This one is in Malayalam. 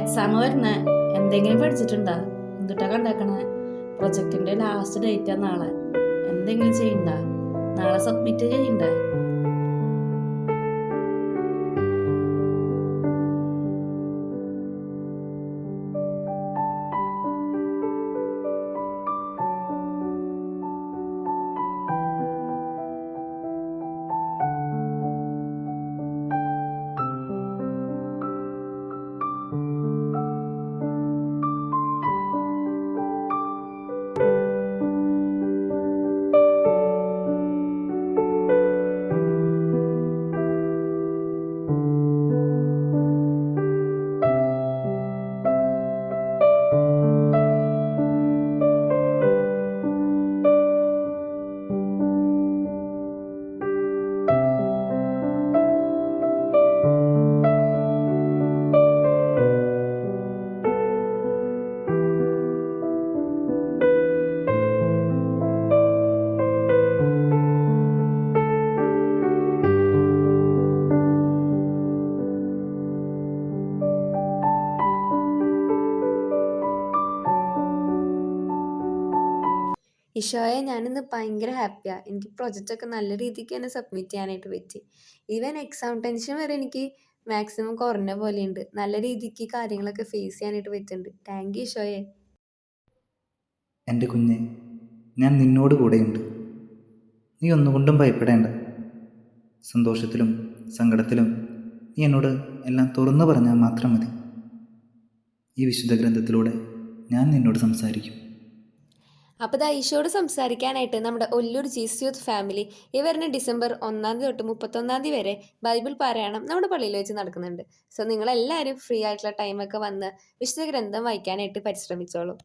എക്സാം വരുന്നേ, എന്തെങ്കിലും പഠിച്ചിട്ടുണ്ടാ? എന്തുട്ടാ കണ്ടേക്കണേ? പ്രൊജക്ടിന്റെ ലാസ്റ്റ് ഡേറ്റാ നാളെ. എന്തെങ്കിലും ചെയ്യണ്ട? നാളെ സബ്മിറ്റ് ചെയ്യണ്ടേ? ഇഷോയെ ഞാനിന്ന് ഭയങ്കര ഹാപ്പിയാണ്. എനിക്ക് പ്രൊജക്റ്റൊക്കെ നല്ല രീതിക്ക് തന്നെ സബ്മിറ്റ് ചെയ്യാനായിട്ട് പറ്റി. ഈവൻ എക്സാം ടെൻഷൻ വരെ എനിക്ക് മാക്സിമം കുറഞ്ഞ പോലെയുണ്ട്. നല്ല രീതിക്ക് കാര്യങ്ങളൊക്കെ ഫേസ് ചെയ്യാനായിട്ട് പറ്റുന്നുണ്ട്. താങ്ക് യു ഇഷോയെ. എൻ്റെ കുഞ്ഞെ, ഞാൻ നിന്നോട് കൂടെയുണ്ട്. നീ ഒന്നുകൊണ്ടും ഭയപ്പെടേണ്ട. സന്തോഷത്തിലും സങ്കടത്തിലും നീ എന്നോട് എല്ലാം തുറന്നു പറഞ്ഞാൽ മാത്രം മതി. ഈ വിശുദ്ധ ഗ്രന്ഥത്തിലൂടെ ഞാൻ നിന്നോട് സംസാരിക്കും. അപ്പോൾ ദാ ഈശോയോട് സംസാരിക്കാനായിട്ട് നമ്മുടെ ഒല്ലൂർ ജീസ് യൂത്ത് ഫാമിലി ഈ വരുന്ന ഡിസംബർ 1 തൊട്ട് 31 വരെ ബൈബിൾ പാരായണം നമ്മുടെ പള്ളിയിൽ വെച്ച് നടക്കുന്നുണ്ട്. സോ നിങ്ങളെല്ലാവരും ഫ്രീ ആയിട്ടുള്ള ടൈമൊക്കെ വന്ന് വിശുദ്ധ ഗ്രന്ഥം വായിക്കാനായിട്ട് പരിശ്രമിച്ചോളൂ.